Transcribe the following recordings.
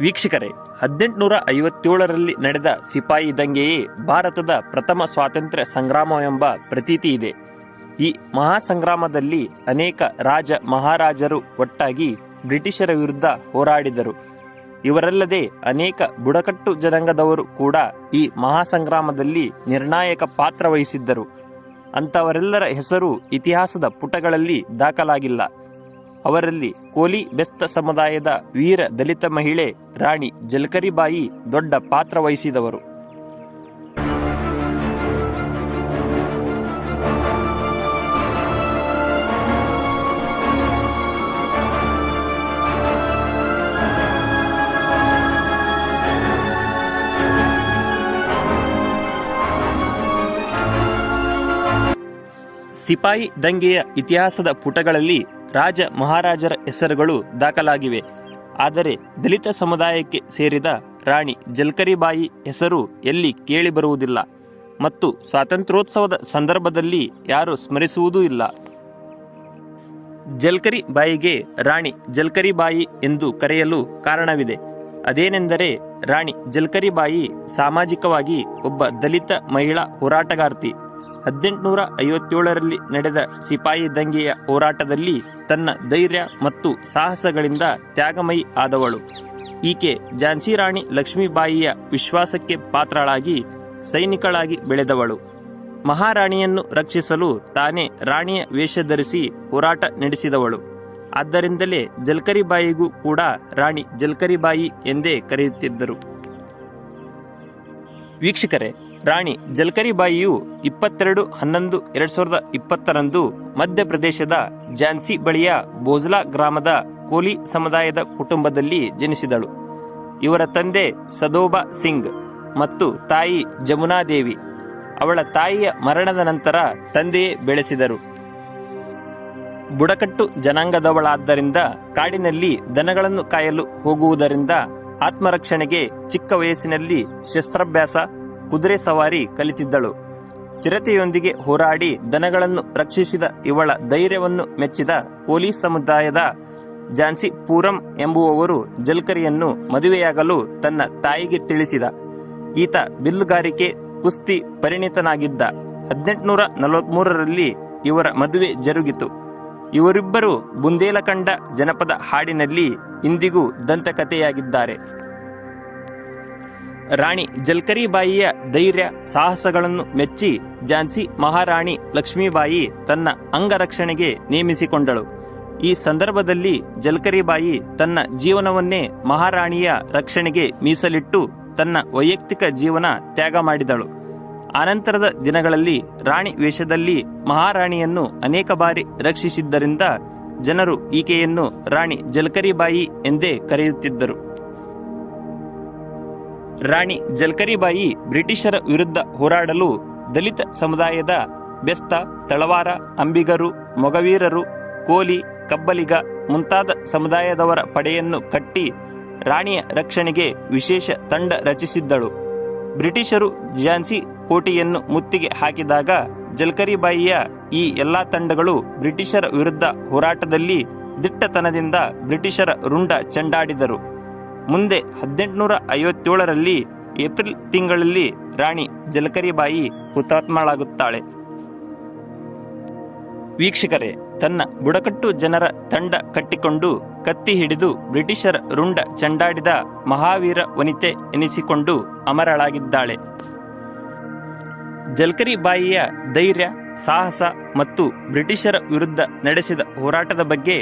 ವೀಕ್ಷಕರೇ, 1857ರಲ್ಲಿ ನಡೆದ ಸಿಪಾಯಿ ದಂಗೆಯೇ ಭಾರತದ ಪ್ರಥಮ ಸ್ವಾತಂತ್ರ್ಯ ಸಂಗ್ರಾಮ ಎಂಬ ಪ್ರತೀತಿ ಇದೆ. ಈ ಮಹಾಸಂಗ್ರಾಮದಲ್ಲಿ ಅನೇಕ ರಾಜ ಮಹಾರಾಜರು ಒಟ್ಟಾಗಿ ಬ್ರಿಟಿಷರ ವಿರುದ್ಧ ಹೋರಾಡಿದರು. ಇವರಲ್ಲದೆ ಅನೇಕ ಬುಡಕಟ್ಟು ಜನಾಂಗದವರು ಕೂಡ ಈ ಮಹಾಸಂಗ್ರಾಮದಲ್ಲಿ ನಿರ್ಣಾಯಕ ಪಾತ್ರ ವಹಿಸಿದ್ದರು. ಅಂಥವರೆಲ್ಲರ ಹೆಸರು ಇತಿಹಾಸದ ಪುಟಗಳಲ್ಲಿ ದಾಖಲಾಗಿಲ್ಲ. ಅವರಲ್ಲಿ ಕೋಲಿ ಬೆಸ್ತ ಸಮುದಾಯದ ವೀರ ದಲಿತ ಮಹಿಳೆ ರಾಣಿ ಜಲ್ಕರಿಬಾಯಿ ದೊಡ್ಡ ಪಾತ್ರ ವಹಿಸಿದವರು. ಸಿಪಾಯಿ ದಂಗೆಯ ಇತಿಹಾಸದ ಪುಟಗಳಲ್ಲಿ ರಾಜ ಮಹಾರಾಜರ ಹೆಸರುಗಳು ದಾಖಲಾಗಿವೆ. ಆದರೆ ದಲಿತ ಸಮುದಾಯಕ್ಕೆ ಸೇರಿದ ರಾಣಿ ಜಲ್ಕರಿಬಾಯಿ ಹೆಸರು ಎಲ್ಲಿ ಕೇಳಿಬರುವುದಿಲ್ಲ ಮತ್ತು ಸ್ವಾತಂತ್ರ್ಯೋತ್ಸವದ ಸಂದರ್ಭದಲ್ಲಿ ಯಾರೂ ಸ್ಮರಿಸುವುದೂ ಇಲ್ಲ. ಜಲ್ಕರಿಬಾಯಿಗೆ ರಾಣಿ ಜಲ್ಕರಿಬಾಯಿ ಎಂದು ಕರೆಯಲು ಕಾರಣವಿದೆ. ಅದೇನೆಂದರೆ, ರಾಣಿ ಜಲ್ಕರಿಬಾಯಿ ಸಾಮಾಜಿಕವಾಗಿ ಒಬ್ಬ ದಲಿತ ಮಹಿಳಾ ಹೋರಾಟಗಾರ್ತಿ. 1857ರಲ್ಲಿ ನಡೆದ ಸಿಪಾಯಿ ದಂಗೆಯ ಹೋರಾಟದಲ್ಲಿ ತನ್ನ ಧೈರ್ಯ ಮತ್ತು ಸಾಹಸಗಳಿಂದ ತ್ಯಾಗಮಯಿ ಆದವಳು. ಈಕೆ ಝಾನ್ಸಿ ರಾಣಿ ಲಕ್ಷ್ಮೀಬಾಯಿಯ ವಿಶ್ವಾಸಕ್ಕೆ ಪಾತ್ರಳಾಗಿ ಸೈನಿಕಳಾಗಿ ಬೆಳೆದವಳು. ಮಹಾರಾಣಿಯನ್ನು ರಕ್ಷಿಸಲು ತಾನೇ ರಾಣಿಯ ವೇಷ ಧರಿಸಿ ಹೋರಾಟ ನಡೆಸಿದವಳು. ಆದ್ದರಿಂದಲೇ ಜಲ್ಕರಿಬಾಯಿಗೂ ಕೂಡ ರಾಣಿ ಜಲ್ಕರಿಬಾಯಿ ಎಂದೇ ಕರೆಯುತ್ತಿದ್ದರು. ವೀಕ್ಷಕರೇ, ರಾಣಿ ಜಲ್ಕರಿಬಾಯಿಯು 22/11/2020ರಂದು ಮಧ್ಯಪ್ರದೇಶದ ಝಾನ್ಸಿ ಬಳಿಯ ಬೋಜ್ಲಾ ಗ್ರಾಮದ ಕೋಲಿ ಸಮುದಾಯದ ಕುಟುಂಬದಲ್ಲಿ ಜನಿಸಿದಳು. ಇವರ ತಂದೆ ಸದೋಬಾ ಸಿಂಗ್ ಮತ್ತು ತಾಯಿ ಜಮುನಾದೇವಿ. ಅವಳ ತಾಯಿಯ ಮರಣದ ನಂತರ ತಂದೆಯೇ ಬೆಳೆಸಿದರು. ಬುಡಕಟ್ಟು ಜನಾಂಗದವಳಾದ್ದರಿಂದ ಕಾಡಿನಲ್ಲಿ ದನಗಳನ್ನು ಕಾಯಲು ಹೋಗುವುದರಿಂದ ಆತ್ಮರಕ್ಷಣೆಗೆ ಚಿಕ್ಕ ವಯಸ್ಸಿನಲ್ಲಿ ಶಸ್ತ್ರಾಭ್ಯಾಸ, ಕುದುರೆ ಸವಾರಿ ಕಲಿತಿದ್ದಳು. ಚಿರತೆಯೊಂದಿಗೆ ಹೋರಾಡಿ ದನಗಳನ್ನು ರಕ್ಷಿಸಿದ ಇವಳ ಧೈರ್ಯವನ್ನು ಮೆಚ್ಚಿದ ಕೋಲಿ ಸಮುದಾಯದ ಝಾನ್ಸಿ ಪೂರಂ ಎಂಬುವವರು ಜಲ್ಕರಿಯನ್ನು ಮದುವೆಯಾಗಲು ತನ್ನ ತಾಯಿಗೆ ತಿಳಿಸಿದ. ಈತ ಬಿಲ್ಲುಗಾರಿಕೆ, ಕುಸ್ತಿ ಪರಿಣಿತನಾಗಿದ್ದ. 1843ರಲ್ಲಿ ಇವರ ಮದುವೆ ಜರುಗಿತು. ಇವರಿಬ್ಬರು ಬುಂದೇಲಖಂಡ ಜನಪದ ಹಾಡಿನಲ್ಲಿ ಇಂದಿಗೂ ದಂತಕಥೆಯಾಗಿದ್ದಾರೆ. ರಾಣಿ ಜಲ್ಕರಿಬಾಯಿಯ ಧೈರ್ಯ ಸಾಹಸಗಳನ್ನು ಮೆಚ್ಚಿ ಝಾನ್ಸಿ ಮಹಾರಾಣಿ ಲಕ್ಷ್ಮೀಬಾಯಿ ತನ್ನ ಅಂಗರಕ್ಷಣೆಗೆ ನೇಮಿಸಿಕೊಂಡಳು. ಈ ಸಂದರ್ಭದಲ್ಲಿ ಜಲ್ಕರಿಬಾಯಿ ತನ್ನ ಜೀವನವನ್ನೇ ಮಹಾರಾಣಿಯ ರಕ್ಷಣೆಗೆ ಮೀಸಲಿಟ್ಟು ತನ್ನ ವೈಯಕ್ತಿಕ ಜೀವನ ತ್ಯಾಗ ಮಾಡಿದಳು. ಆನಂತರದ ದಿನಗಳಲ್ಲಿ ರಾಣಿ ವೇಷದಲ್ಲಿ ಮಹಾರಾಣಿಯನ್ನು ಅನೇಕ ಬಾರಿ ರಕ್ಷಿಸಿದ್ದರಿಂದ ಜನರು ಈಕೆಯನ್ನು ರಾಣಿ ಜಲ್ಕರಿಬಾಯಿ ಎಂದೇ ಕರೆಯುತ್ತಿದ್ದರು. ರಾಣಿ ಜಲ್ಕರಿಬಾಯಿ ಬ್ರಿಟಿಷರ ವಿರುದ್ಧ ಹೋರಾಡಲು ದಲಿತ ಸಮುದಾಯದ ಬೆಸ್ತ, ತಳವಾರ, ಅಂಬಿಗರು, ಮೊಗವೀರರು, ಕೋಲಿ, ಕಬ್ಬಲಿಗ ಮುಂತಾದ ಸಮುದಾಯದವರ ಪಡೆಯನ್ನು ಕಟ್ಟಿ ರಾಣಿಯ ರಕ್ಷಣೆಗೆ ವಿಶೇಷ ತಂಡ ರಚಿಸಿದ್ದಳು. ಬ್ರಿಟಿಷರು ಝಾನ್ಸಿ ಕೋಟೆಯನ್ನು ಮುತ್ತಿಗೆ ಹಾಕಿದಾಗ ಜಲ್ಕರಿಬಾಯಿಯ ಈ ಎಲ್ಲಾ ತಂಡಗಳು ಬ್ರಿಟಿಷರ ವಿರುದ್ಧ ಹೋರಾಟದಲ್ಲಿ ದಿಟ್ಟತನದಿಂದ ಬ್ರಿಟಿಷರ ರುಂಡ ಚೆಂಡಾಡಿದರು. ಮುಂದೆ 1857ರಲ್ಲಿ ಏಪ್ರಿಲ್ ತಿಂಗಳಲ್ಲಿ ರಾಣಿ ಜಲ್ಕರಿಬಾಯಿ ಹುತಾತ್ಮಳಾಗುತ್ತಾಳೆ. ವೀಕ್ಷಕರೇ, ತನ್ನ ಬುಡಕಟ್ಟು ಜನರ ತಂಡ ಕಟ್ಟಿಕೊಂಡು ಕತ್ತಿ ಹಿಡಿದು ಬ್ರಿಟಿಷರ ರುಂಡ ಚೆಂಡಾಡಿದ ಮಹಾವೀರ ವನಿತೆ ಎನಿಸಿಕೊಂಡು ಅಮರಳಾಗಿದ್ದಾಳೆ. ಜಲ್ಕರಿಬಾಯಿಯ ಧೈರ್ಯ, ಸಾಹಸ ಮತ್ತು ಬ್ರಿಟಿಷರ ವಿರುದ್ಧ ನಡೆಸಿದ ಹೋರಾಟದ ಬಗ್ಗೆ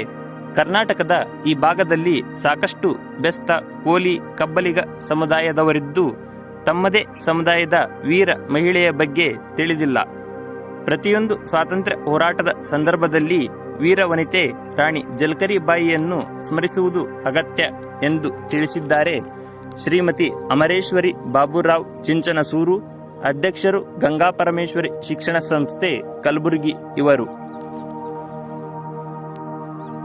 ಕರ್ನಾಟಕದ ಈ ಭಾಗದಲ್ಲಿ ಸಾಕಷ್ಟು ಬೆಸ್ತ, ಕೋಲಿ, ಕಬ್ಬಲಿಗ ಸಮುದಾಯದವರಿದ್ದು ತಮ್ಮದೇ ಸಮುದಾಯದ ವೀರ ಮಹಿಳೆಯ ಬಗ್ಗೆ ತಿಳಿದಿಲ್ಲ. ಪ್ರತಿಯೊಂದು ಸ್ವಾತಂತ್ರ್ಯ ಹೋರಾಟದ ಸಂದರ್ಭದಲ್ಲಿ ವೀರವನಿತೆ ರಾಣಿ ಜಲ್ಕರಿಬಾಯಿಯನ್ನು ಸ್ಮರಿಸುವುದು ಅಗತ್ಯ ಎಂದು ತಿಳಿಸಿದ್ದಾರೆ ಶ್ರೀಮತಿ ಅಮರೇಶ್ವರಿ ಬಾಬುರಾವ್ ಚಿಂಚನಸೂರು, ಅಧ್ಯಕ್ಷರು ಗಂಗಾಪರಮೇಶ್ವರಿ ಶಿಕ್ಷಣ ಸಂಸ್ಥೆ ಕಲಬುರಗಿ ಇವರು.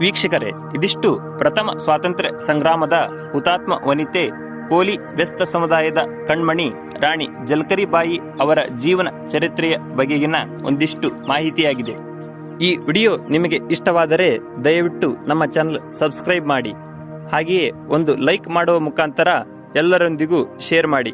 ವೀಕ್ಷಕರೇ, ಇದಿಷ್ಟು ಪ್ರಥಮ ಸ್ವಾತಂತ್ರ್ಯ ಸಂಗ್ರಾಮದ ಹುತಾತ್ಮ ವನಿತೆ ಕೋಲಿ ಬೆಸ್ತ ಸಮುದಾಯದ ಕಣ್ಮಣಿ ರಾಣಿ ಜಲ್ಕರಿಬಾಯಿ ಅವರ ಜೀವನ ಚರಿತ್ರೆಯ ಬಗೆಗಿನ ಒಂದಿಷ್ಟು ಮಾಹಿತಿಯಾಗಿದೆ. ಈ ವಿಡಿಯೋ ನಿಮಗೆ ಇಷ್ಟವಾದರೆ ದಯವಿಟ್ಟು ನಮ್ಮ ಚಾನಲ್ ಸಬ್ಸ್ಕ್ರೈಬ್ ಮಾಡಿ ಹಾಗೆಯೇ ಒಂದು ಲೈಕ್ ಮಾಡುವ ಮುಖಾಂತರ ಎಲ್ಲರೊಂದಿಗೂ ಶೇರ್ ಮಾಡಿ.